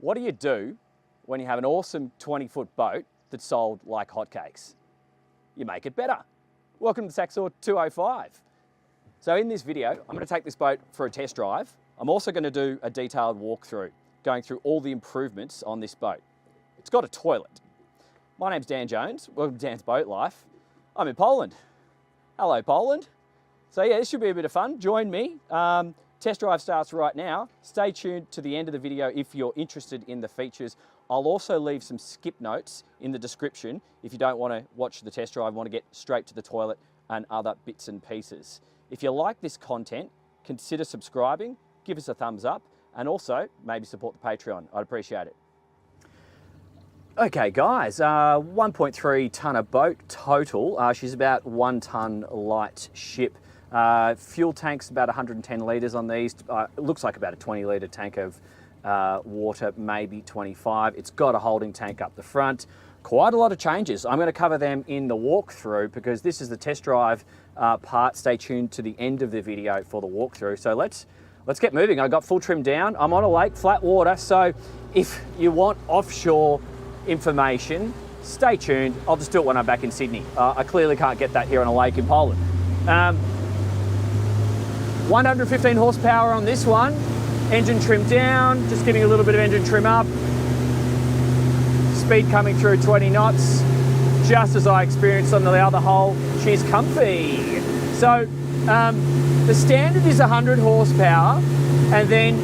What do you do when you have an awesome 20-foot boat that's sold like hotcakes? You make it better. Welcome to Saxdor 205. So in this video, I'm going to take this boat for a test drive. I'm also going to do a detailed walkthrough, going through all the improvements on this boat. It's got a toilet. My name's Dan Jones. Welcome to Dan's Boat Life. I'm in Poland. Hello, Poland. So yeah, this should be a bit of fun. Join me. Test drive starts right now. Stay tuned to the end of the video if you're interested in the features. I'll also leave some skip notes in the description if you don't want to watch the test drive, want to get straight to the toilet and other bits and pieces. If you like this content, consider subscribing, give us a thumbs up, and also maybe support the Patreon. I'd appreciate it. Okay guys, 1.3 tonne boat total. She's about 1 tonne light ship. Fuel tank's about 110 litres on these. It looks like about a 20 litre tank of water, maybe 25. It's got a holding tank up the front. Quite a lot of changes. I'm going to cover them in the walkthrough because this is the test drive part. Stay tuned to the end of the video for the walkthrough. So let's get moving. I got full trim down. I'm on a lake, flat water. So if you want offshore information, stay tuned. I'll just do it when I'm back in Sydney. I clearly can't get that here on a lake in Poland. 115 horsepower on this one. Engine trim down, just giving a little bit of engine trim up. Speed coming through 20 knots, just as I experienced on the other hull. She's comfy. So the standard is 100 horsepower, and then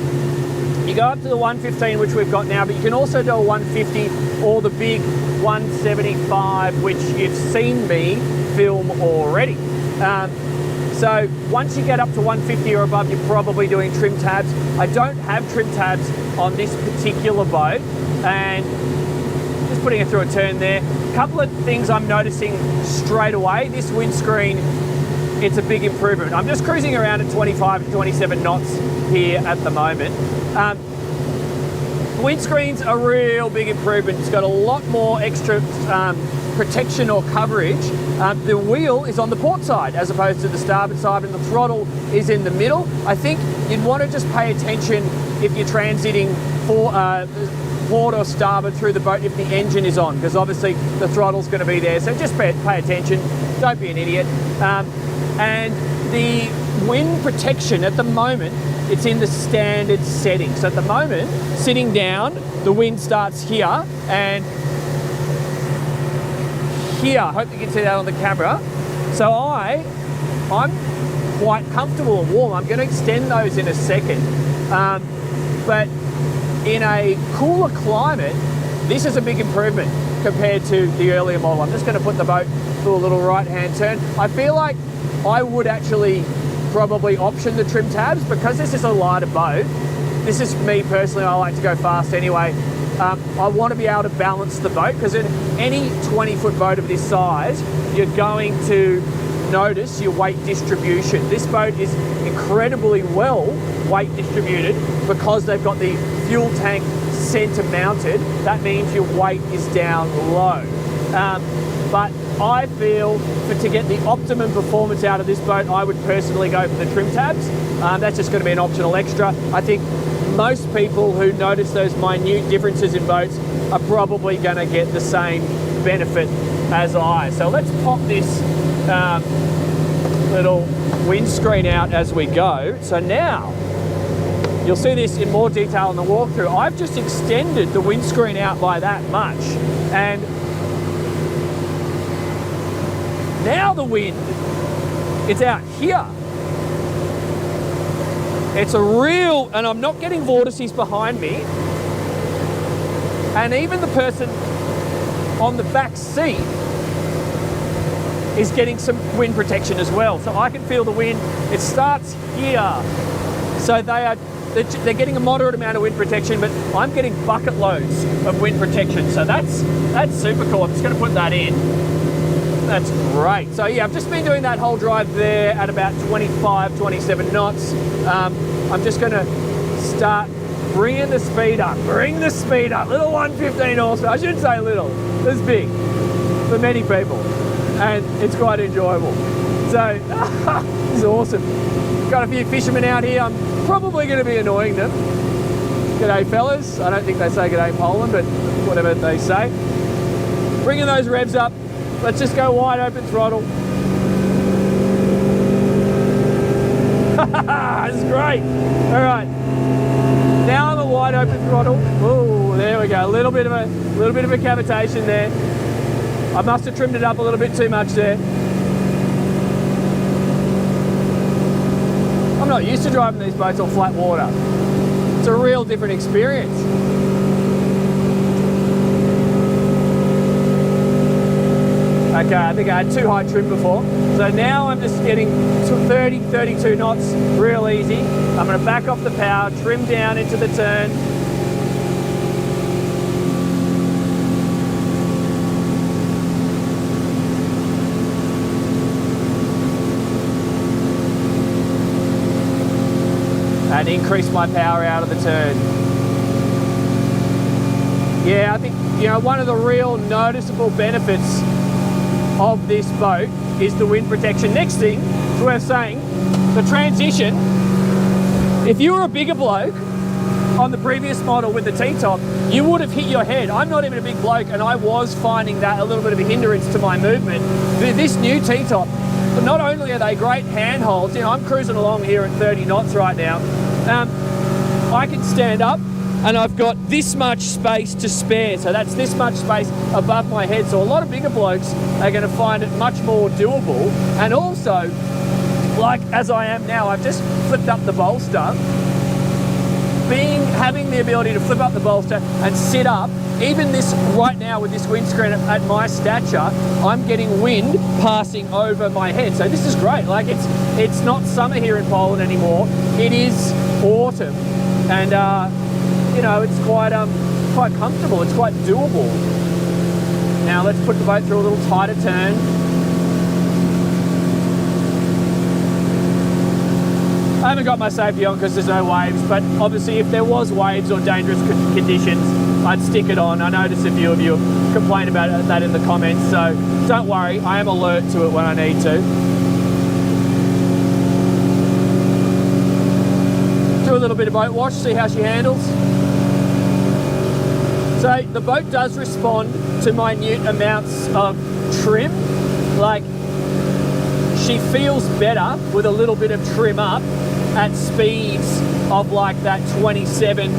you go up to the 115, which we've got now, but you can also do a 150 or the big 175, which you've seen me film already. So once you get up to 150 or above, you're probably doing trim tabs. I don't have trim tabs on this particular boat, and just putting it through a turn there. A couple of things I'm noticing straight away. This windscreen, it's a big improvement. I'm just cruising around at 25 to 27 knots here at the moment. Windscreen's a real big improvement. It's got a lot more extra protection or coverage. The wheel is on the port side as opposed to the starboard side, and the throttle is in the middle. I think you'd want to just pay attention if you're transiting for port or starboard through the boat if the engine is on, because obviously the throttle's going to be there. So just pay attention. Don't be an idiot. And the wind protection at the moment, it's in the standard setting. So at the moment, sitting down, the wind starts here and here. I hope you can see that on the camera. So I'm quite comfortable and warm. I'm going to extend those in a second. But in a cooler climate, this is a big improvement compared to the earlier model. I'm just going to put the boat through a little right-hand turn. I feel like I would actually probably option the trim tabs because this is a lighter boat. This is me personally, I like to go fast anyway. I want to be able to balance the boat because in any 20-foot boat of this size, you're going to notice your weight distribution. This boat is incredibly well weight distributed because they've got the fuel tank center mounted. That means your weight is down low. But I feel to get the optimum performance out of this boat, I would personally go for the trim tabs. That's just going to be an optional extra. I think most people who notice those minute differences in boats are probably going to get the same benefit as I. So let's pop this little windscreen out as we go. So now, you'll see this in more detail in the walkthrough. I've just extended the windscreen out by that much, and now the wind, it's out here. It's a real, and I'm not getting vortices behind me. And even the person on the back seat is getting some wind protection as well. So I can feel the wind. It starts here. So they're getting a moderate amount of wind protection, but I'm getting bucket loads of wind protection. So that's super cool. I'm just going to put that in. That's great. So yeah, I've just been doing that whole drive there at about 25, 27 knots. I'm just going to start bringing the speed up. Bring the speed up. Little 115 horsepower. I shouldn't say little. It's big for many people, and it's quite enjoyable. So this is awesome. Got a few fishermen out here. I'm probably going to be annoying them. G'day fellas. I don't think they say g'day in Poland, but whatever they say. Bringing those revs up. Let's just go wide open throttle. This is great. All right. Now I'm a wide open throttle. Oh, there we go. A little bit of a cavitation there. I must have trimmed it up a little bit too much there. I'm not used to driving these boats on flat water. It's a real different experience. Okay, I think I had too high trim before. So now I'm just getting to 30, 32 knots real easy. I'm going to back off the power, trim down into the turn. And increase my power out of the turn. Yeah, I think, you know, one of the real noticeable benefits of this boat is the wind protection. Next thing, it's worth saying, the transition. If you were a bigger bloke on the previous model with the T-top, you would have hit your head. I'm not even a big bloke, and I was finding that a little bit of a hindrance to my movement. This new T-top, not only are they great handholds, you know, I'm cruising along here at 30 knots right now. I can stand up and I've got this much space to spare. So that's this much space above my head. So a lot of bigger blokes are going to find it much more doable. And also, like as I am now, I've just flipped up the bolster. Having the ability to flip up the bolster and sit up, even this right now with this windscreen at my stature, I'm getting wind passing over my head. So this is great. Like it's not summer here in Poland anymore. It is autumn, and you know, it's quite comfortable. It's quite doable. Now let's put the boat through a little tighter turn. I haven't got my safety on because there's no waves, but obviously if there was waves or dangerous conditions, I'd stick it on. I noticed a few of you complain about that in the comments, so don't worry, I am alert to it when I need to. Do a little bit of boat wash, see how she handles. So the boat does respond to minute amounts of trim. Like, she feels better with a little bit of trim up at speeds of like that 27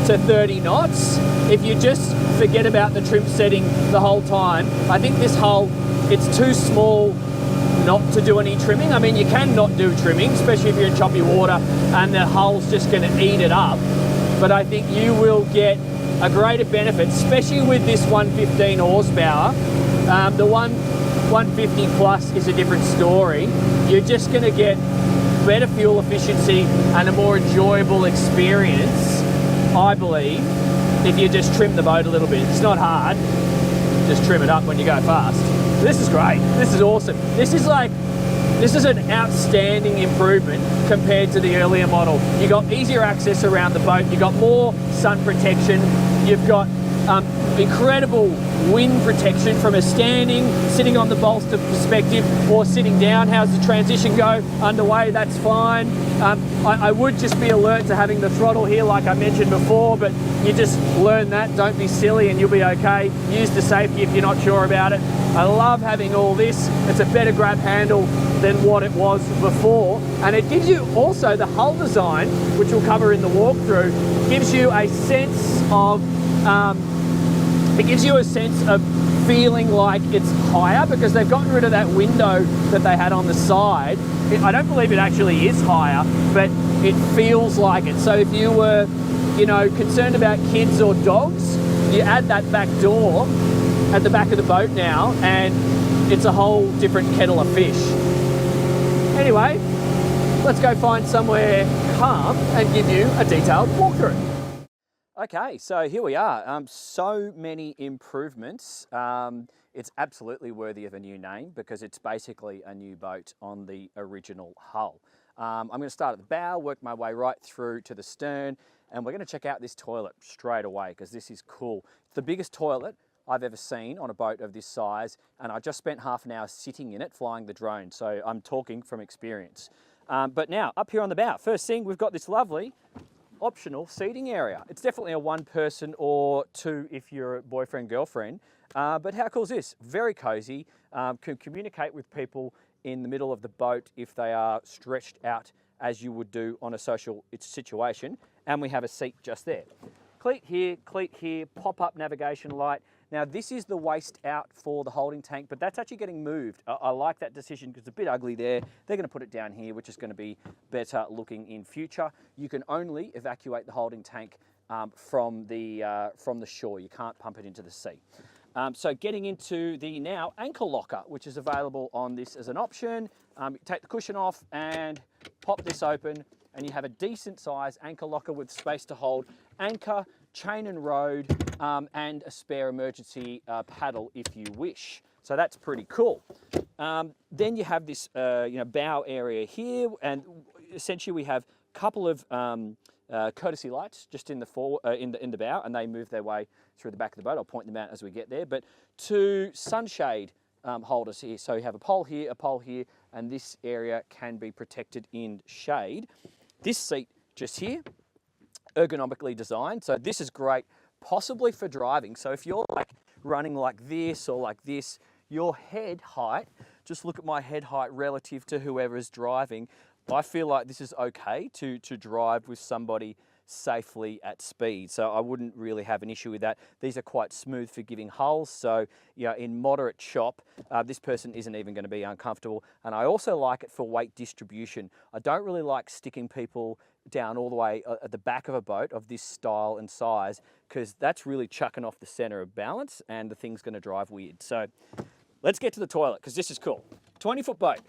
to 30 knots. If you just forget about the trim setting the whole time, I think this hull, it's too small not to do any trimming. I mean, you can not do trimming, especially if you're in choppy water and the hull's just going to eat it up. But I think you will get a greater benefit, especially with this 115 horsepower. The 150 plus is a different story. You're just going to get better fuel efficiency and a more enjoyable experience, I believe, if you just trim the boat a little bit. It's not hard, just trim it up when you go fast. This is great. This is awesome. This is an outstanding improvement compared to the earlier model. You got easier access around the boat. You got more sun protection. You've got incredible wind protection from a sitting on the bolster perspective, or sitting down. How's the transition go? Underway, that's fine. I would just be alert to having the throttle here like I mentioned before, but you just learn that. Don't be silly and you'll be okay. Use the safety if you're not sure about it. I love having all this. It's a better grab handle than what it was before, and it gives you also the hull design, which we'll cover in the walkthrough, gives you a sense of feeling like it's higher, because they've gotten rid of that window that they had on the side. I don't believe it actually is higher, but it feels like it. So if you were, you know, concerned about kids or dogs, you add that back door at the back of the boat now, and it's a whole different kettle of fish. Anyway, let's go find somewhere calm and give you a detailed walkthrough. Okay, so here we are. So many improvements. It's absolutely worthy of a new name because it's basically a new boat on the original hull. I'm going to start at the bow, work my way right through to the stern, and we're going to check out this toilet straight away because this is cool. It's the biggest toilet I've ever seen on a boat of this size, and I just spent half an hour sitting in it flying the drone, so I'm talking from experience. But now, up here on the bow, first thing, we've got this lovely optional seating area. It's definitely a one person or two if you're a boyfriend, girlfriend. But how cool is this? Very cozy, can communicate with people in the middle of the boat if they are stretched out as you would do on a social situation. And we have a seat just there. Cleat here, pop-up navigation light. Now this is the waist out for the holding tank, but that's actually getting moved. I like that decision because it's a bit ugly there. They're going to put it down here, which is going to be better looking in future. You can only evacuate the holding tank from the shore. You can't pump it into the sea. So getting into the now ankle locker, which is available on this as an option. You take the cushion off and pop this open, and you have a decent size ankle locker with space to hold anchor, chain and rode, and a spare emergency paddle if you wish. So that's pretty cool. Then you have this bow area here, and essentially we have a couple of courtesy lights just in the bow, and they move their way through the back of the boat. I'll point them out as we get there. But two sunshade holders here. So you have a pole here, and this area can be protected in shade. This seat just here, ergonomically designed. So this is great, possibly for driving. So if you're like running like this or like this, your head height, just look at my head height relative to whoever is driving. I feel like this is okay to drive with somebody safely at speed. So I wouldn't really have an issue with that. These are quite smooth, forgiving hulls. So in moderate chop, this person isn't even going to be uncomfortable. And I also like it for weight distribution. I don't really like sticking people down all the way at the back of a boat of this style and size, because that's really chucking off the center of balance and the thing's going to drive weird. So let's get to the toilet, because this is cool. 20-foot boat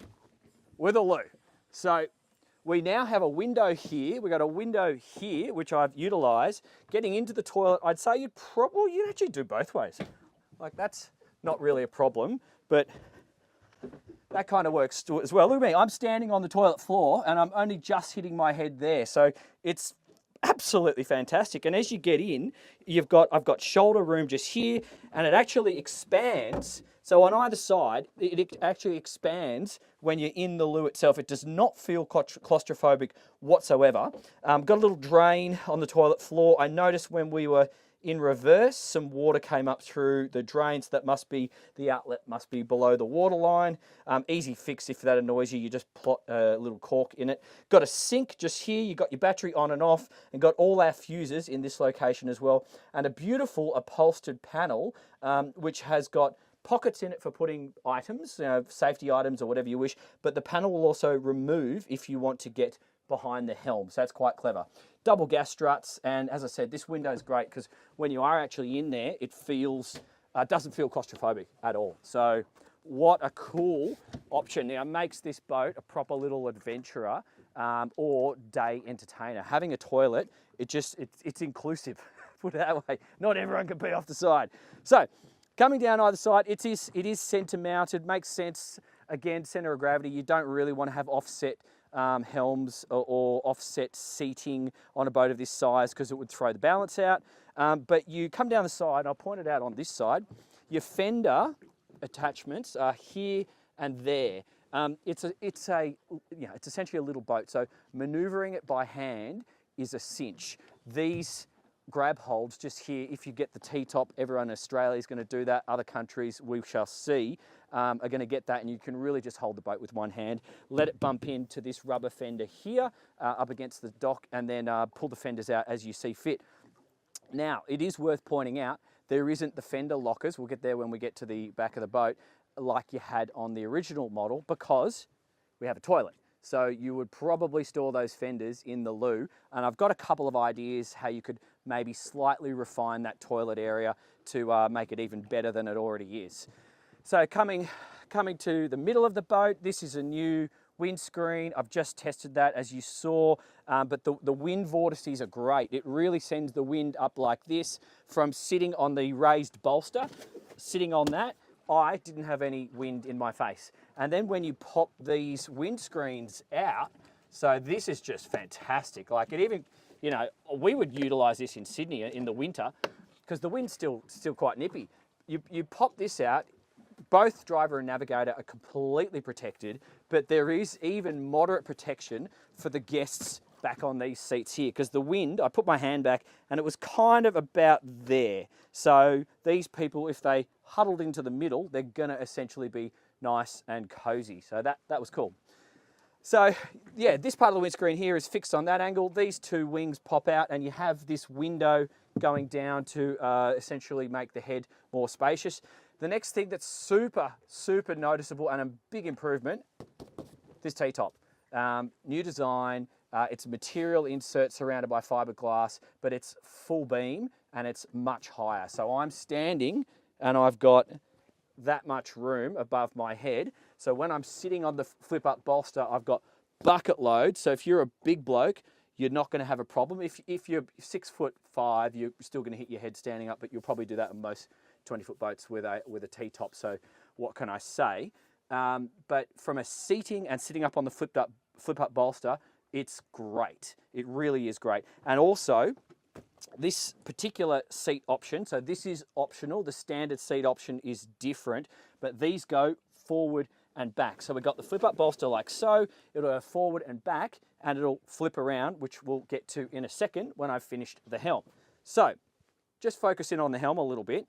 with a loo. So we now have a window here. We've got a window here, which I've utilized. Getting into the toilet, I'd say you'd actually do both ways. Like, that's not really a problem, but that kind of works as well. Look at me, I'm standing on the toilet floor and I'm only just hitting my head there. So it's absolutely fantastic. And as you get in, I've got shoulder room just here, and it actually expands. So on either side, it actually expands when you're in the loo itself. It does not feel claustrophobic whatsoever. Got a little drain on the toilet floor. I noticed when we were in reverse, some water came up through the drains. The outlet must be below the water line. Easy fix if that annoys you. You just plot a little cork in it. Got a sink just here. You got your battery on and off, and got all our fuses in this location as well. And a beautiful upholstered panel, which has got pockets in it for putting items, safety items or whatever you wish, but the panel will also remove if you want to get behind the helm. So that's quite clever. Double gas struts, and as I said, this window is great because when you are actually in there, it doesn't feel claustrophobic at all. So what a cool option. Now, it makes this boat a proper little adventurer or day entertainer. Having a toilet, it's inclusive, put it that way. Not everyone can be off the side. So coming down either side, it is centre mounted, makes sense. Again, centre of gravity, you don't really want to have offset helms or offset seating on a boat of this size because it would throw the balance out. But you come down the side, I'll point it out on this side, your fender attachments are here and there. It's essentially a little boat, so manoeuvring it by hand is a cinch. These grab holds just here, if you get the T-top, everyone in Australia is going to do that. Other countries, we shall see, are going to get that, and you can really just hold the boat with one hand, let it bump into this rubber fender here up against the dock, and then pull the fenders out as you see fit. Now, it is worth pointing out, there isn't the fender lockers, we'll get there when we get to the back of the boat, like you had on the original model, because we have a toilet. So you would probably store those fenders in the loo, and I've got a couple of ideas how you could maybe slightly refine that toilet area to make it even better than it already is. So coming to the middle of the boat, this is a new windscreen. I've just tested that, as you saw, but the wind vortices are great. It really sends the wind up like this from sitting on the raised bolster. Sitting on that, I didn't have any wind in my face. And then when you pop these windscreens out, so this is just fantastic. Like, it even, we would utilize this in Sydney in the winter because the wind's still quite nippy. You pop this out, both driver and navigator are completely protected, but there is even moderate protection for the guests back on these seats here, because the wind, I put my hand back and it was kind of about there. So these people, if they huddled into the middle, they're going to essentially be nice and cozy. So that was cool. So yeah, this part of the windscreen here is fixed on that angle. These two wings pop out and you have this window going down to essentially make the head more spacious. The next thing that's super, super noticeable and a big improvement, this T-top. New design, it's a material insert surrounded by fiberglass, but it's full beam and it's much higher. So I'm standing and I've got that much room above my head. So when I'm sitting on the flip up bolster, I've got bucket load. So if you're a big bloke, you're not going to have a problem. If you're 6'5", you're still going to hit your head standing up, but you'll probably do that on most 20-foot boats with a T-top. So what can I say? But from a seating and sitting up on the flip up bolster, it's great. It really is great. And also, this particular seat option, so this is optional, the standard seat option is different, but these go forward and back. So we've got the flip up bolster like so, it'll go forward and back, and it'll flip around, which we'll get to in a second when I've finished the helm. So just focus in on the helm a little bit.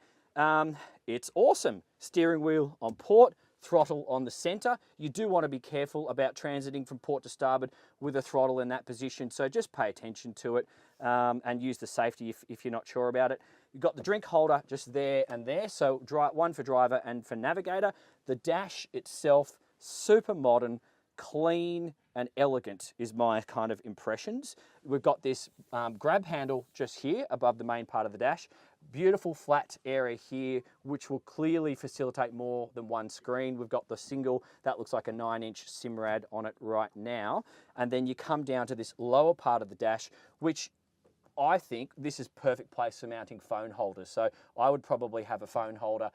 It's awesome. Steering wheel on port, throttle on the center. You do want to be careful about transiting from port to starboard with a throttle in that position, so just pay attention to it and use the safety if you're not sure about it. You've got the drink holder just there and there, so one for driver and for navigator. The dash itself, super modern, clean and elegant is my kind of impressions. We've got this grab handle just here above the main part of the dash. Beautiful flat area here, which will clearly facilitate more than one screen. We've got the single, that looks like a 9-inch Simrad on it right now. And then you come down to this lower part of the dash, which I think this is perfect place for mounting phone holders. So I would probably have a phone holder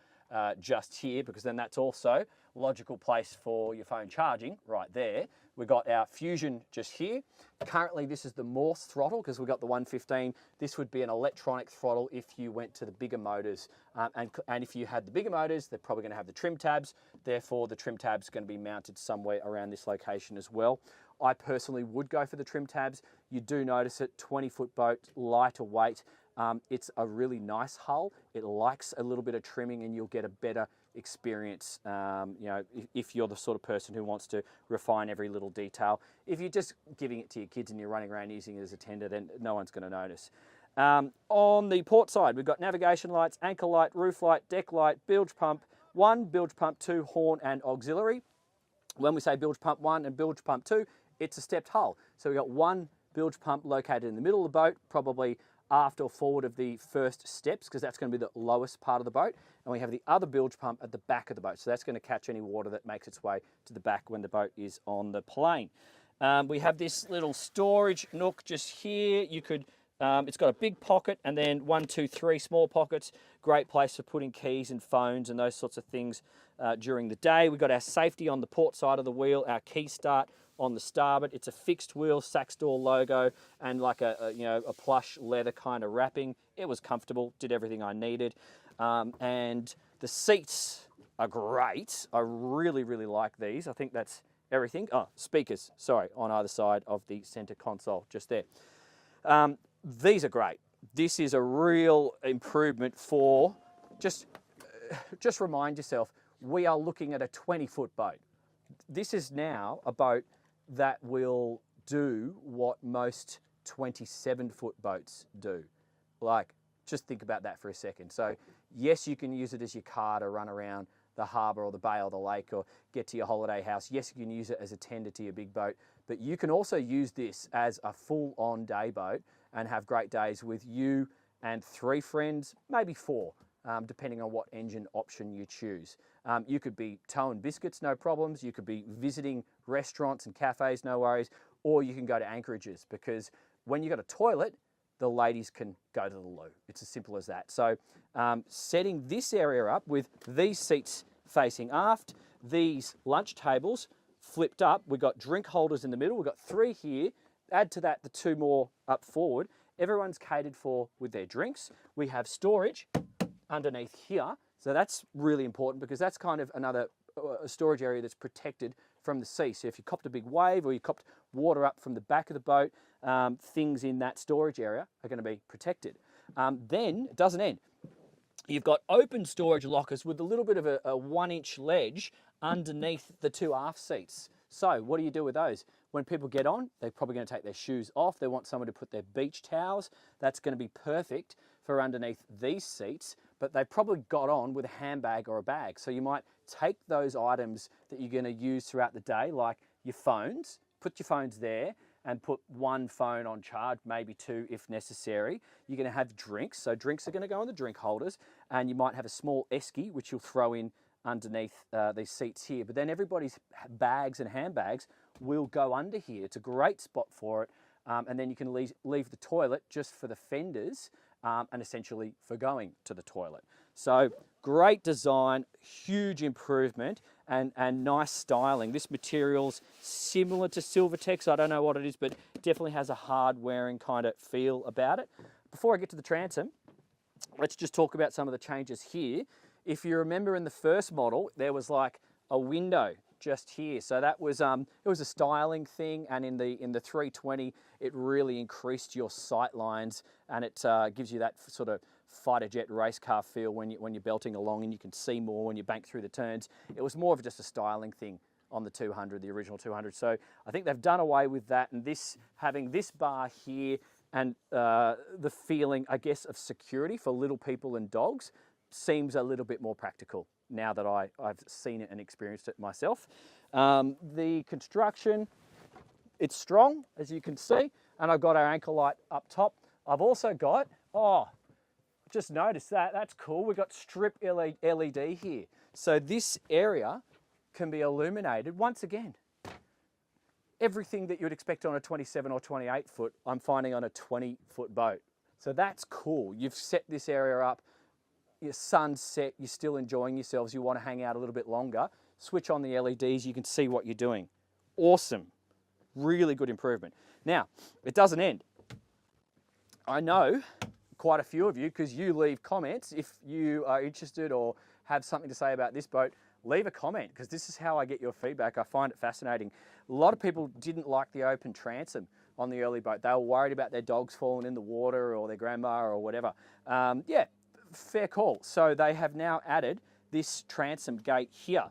just here, because then that's also a logical place for your phone charging right there. We've got our Fusion just here. Currently this is the Morse throttle because we've got the 115. This would be an electronic throttle if you went to the bigger motors. And if you had the bigger motors, they're probably going to have the trim tabs. Therefore the trim tabs are going to be mounted somewhere around this location as well. I personally would go for the trim tabs. You do notice it, 20-foot boat, lighter weight. It's a really nice hull. It likes a little bit of trimming and you'll get a better experience, you know, if you're the sort of person who wants to refine every little detail. If you're just giving it to your kids and you're running around using it as a tender, then no one's going to notice. On the port side, we've got navigation lights, anchor light, roof light, deck light, bilge pump 1, bilge pump 2, horn and auxiliary. When we say bilge pump 1 and bilge pump 2, it's a stepped hull. So we've got one bilge pump located in the middle of the boat, probably aft or forward of the first steps, because that's going to be the lowest part of the boat. And we have the other bilge pump at the back of the boat. So that's going to catch any water that makes its way to the back when the boat is on the plane. We have this little storage nook just here. You could, it's got a big pocket and then 1, 2, 3 small pockets. Great place for putting keys and phones and those sorts of things during the day. We've got our safety on the port side of the wheel, our key start on the starboard. It's a fixed wheel, Saxdor logo, and like a plush leather kind of wrapping. It was comfortable, did everything I needed. And the seats are great. I really, really like these. I think that's everything. Oh, speakers, sorry, on either side of the center console, just there. These are great. This is a real improvement for, just remind yourself, we are looking at a 20-foot boat. This is now a boat that will do what most 27-foot boats do. Like, just think about that for a second. So, yes, you can use it as your car to run around the harbour or the bay or the lake or get to your holiday house. Yes, you can use it as a tender to your big boat, but you can also use this as a full-on day boat and have great days with you and 3 friends, maybe 4. Depending on what engine option you choose. You could be towing biscuits, no problems. You could be visiting restaurants and cafes, no worries. Or you can go to anchorages, because when you've got a toilet, the ladies can go to the loo. It's as simple as that. So setting this area up with these seats facing aft, these lunch tables flipped up. We've got drink holders in the middle. We've got 3 here. Add to that the 2 more up forward. Everyone's catered for with their drinks. We have storage underneath here. So that's really important, because that's kind of another a storage area that's protected from the sea. So if you copped a big wave or you copped water up from the back of the boat, things in that storage area are going to be protected. Then it doesn't end. You've got open storage lockers with a little bit of a 1-inch ledge underneath the 2 aft seats. So what do you do with those? When people get on, they're probably going to take their shoes off. They want someone to put their beach towels. That's going to be perfect for underneath these seats, but they probably got on with a handbag or a bag. So you might take those items that you're going to use throughout the day, like your phones, put your phones there, and put 1 phone on charge, maybe 2 if necessary. You're going to have drinks, so drinks are going to go in the drink holders, and you might have a small esky, which you'll throw in underneath these seats here. But then everybody's bags and handbags will go under here. It's a great spot for it, and then you can leave the toilet just for the fenders and essentially for going to the toilet. So great design, huge improvement, and nice styling. This material's similar to Silvertex. I don't know what it is, but definitely has a hard wearing kind of feel about it. Before I get to the transom, let's just talk about some of the changes here. If you remember in the first model, there was like a window just here. So that was it was a styling thing, and in the 320 it really increased your sight lines, and it gives you that sort of fighter jet race car feel when you're belting along, and you can see more when you bank through the turns. It was more of just a styling thing on the 200, the original 200. So I think they've done away with that, and this having this bar here and the feeling, I guess, of security for little people and dogs seems a little bit more practical now that I've seen it and experienced it myself. The construction, it's strong, as you can see, and I've got our anchor light up top. I've also got, just noticed that, that's cool. We've got strip LED here. So this area can be illuminated. Once again, everything that you would expect on a 27 or 28 foot, I'm finding on a 20-foot boat. So that's cool. You've set this area up, your sun's set, you're still enjoying yourselves, you want to hang out a little bit longer, switch on the LEDs, you can see what you're doing. Awesome. Really good improvement. Now, it doesn't end. I know quite a few of you, because you leave comments. If you are interested or have something to say about this boat, leave a comment, because this is how I get your feedback. I find it fascinating. A lot of people didn't like the open transom on the early boat. They were worried about their dogs falling in the water or their grandma or whatever. Yeah, fair call. So they have now added this transom gate here.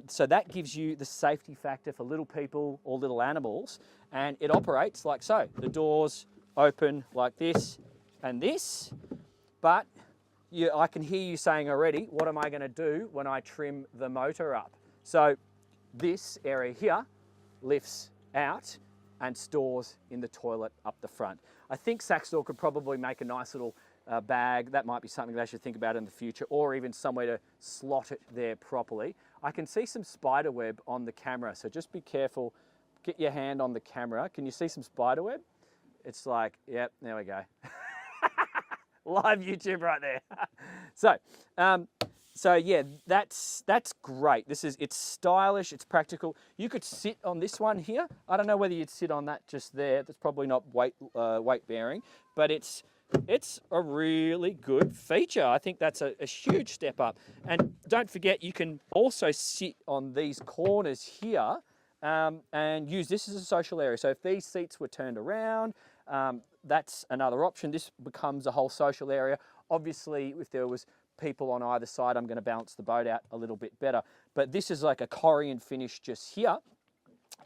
So that gives you the safety factor for little people or little animals, and it operates like so. The doors open like this and this, but I can hear you saying already, what am I going to do when I trim the motor up? So this area here lifts out and stores in the toilet up the front. I think Saxdor could probably make a nice little bag. That might be something they should think about in the future, or even somewhere to slot it there properly. I can see some spider web on the camera, so just be careful. Get your hand on the camera. Can you see some spider web? It's like, yep, there we go. Live YouTube right there. So yeah, that's great. It's stylish, it's practical. You could sit on this one here. I don't know whether you'd sit on that just there. That's probably not weight bearing, but it's a really good feature. I think that's a huge step up. And don't forget, you can also sit on these corners here and use this as a social area. So if these seats were turned around, that's another option. This becomes a whole social area. Obviously, if there was people on either side, I'm going to balance the boat out a little bit better. But this is like a Corian finish just here.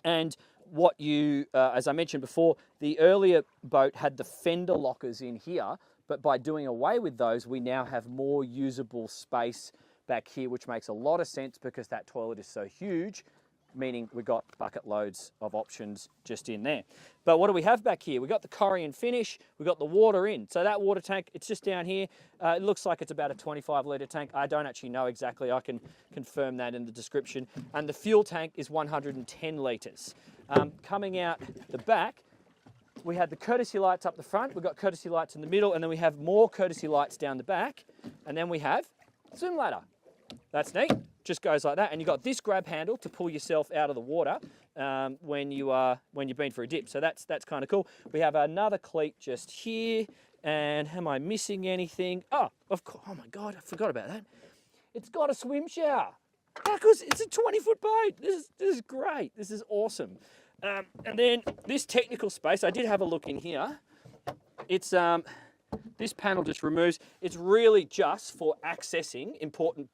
And what you, as I mentioned before, the earlier boat had the fender lockers in here, but by doing away with those, we now have more usable space back here, which makes a lot of sense because that toilet is so huge, meaning we've got bucket loads of options just in there. But what do we have back here? We've got the Corian finish, we've got the water in. So that water tank, it's just down here. It looks like it's about a 25-litre tank. I don't actually know exactly. I can confirm that in the description. And the fuel tank is 110 litres. Coming out the back, we had the courtesy lights up the front, we've got courtesy lights in the middle, and then we have more courtesy lights down the back, and then we have swim ladder. That's neat. Just goes like that, and you've got this grab handle to pull yourself out of the water when you've been for a dip. So that's kind of cool. We have another cleat just here, and am I missing anything? Oh, of course. Oh my God, I forgot about that. It's got a swim shower. Because it's a 20-foot boat. This is great. This is awesome. And then this technical space, I did have a look in here. It's this panel just removes. It's really just for accessing important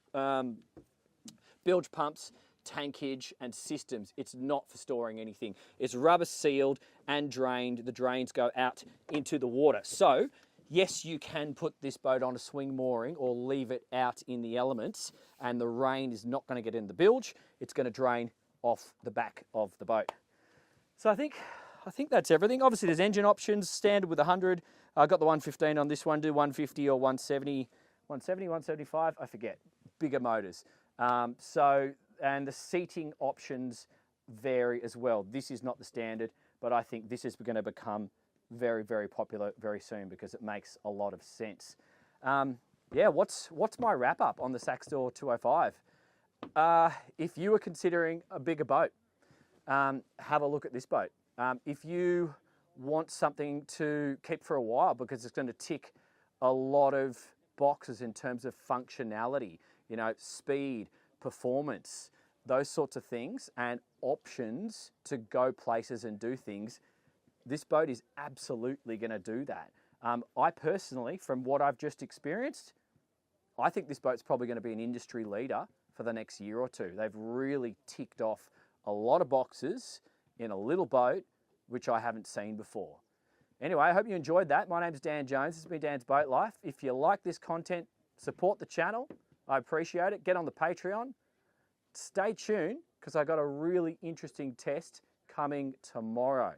bilge pumps, tankage, and systems. It's not for storing anything. It's rubber sealed and drained. The drains go out into the water. So yes, you can put this boat on a swing mooring or leave it out in the elements, and the rain is not going to get in the bilge. It's going to drain off the back of the boat. So I think that's everything. Obviously, there's engine options, standard with 100. I got the 115 on this one, do 150 or 170, 175, I forget. Bigger motors. And the seating options vary as well. This is not the standard, but I think this is going to become very, very popular very soon because it makes a lot of sense. Yeah, what's my wrap up on the Saxdor 205? If you were considering a bigger boat, have a look at this boat. If you want something to keep for a while because it's going to tick a lot of boxes in terms of functionality, you know, speed, performance, those sorts of things, and options to go places and do things, this boat is absolutely going to do that. I personally, from what I've just experienced, I think this boat's probably going to be an industry leader for the next year or two. They've really ticked off a lot of boxes in a little boat, which I haven't seen before. Anyway, I hope you enjoyed that. My name's Dan Jones. This has been Dan's Boat Life. If you like this content, support the channel. I appreciate it. Get on the Patreon. Stay tuned because I got a really interesting test coming tomorrow.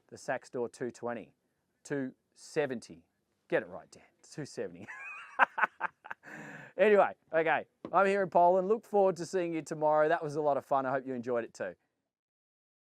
The Saxdor 220, 270. Get it right, Dan. It's 270. Anyway, okay. I'm here in Poland. Look forward to seeing you tomorrow. That was a lot of fun. I hope you enjoyed it too.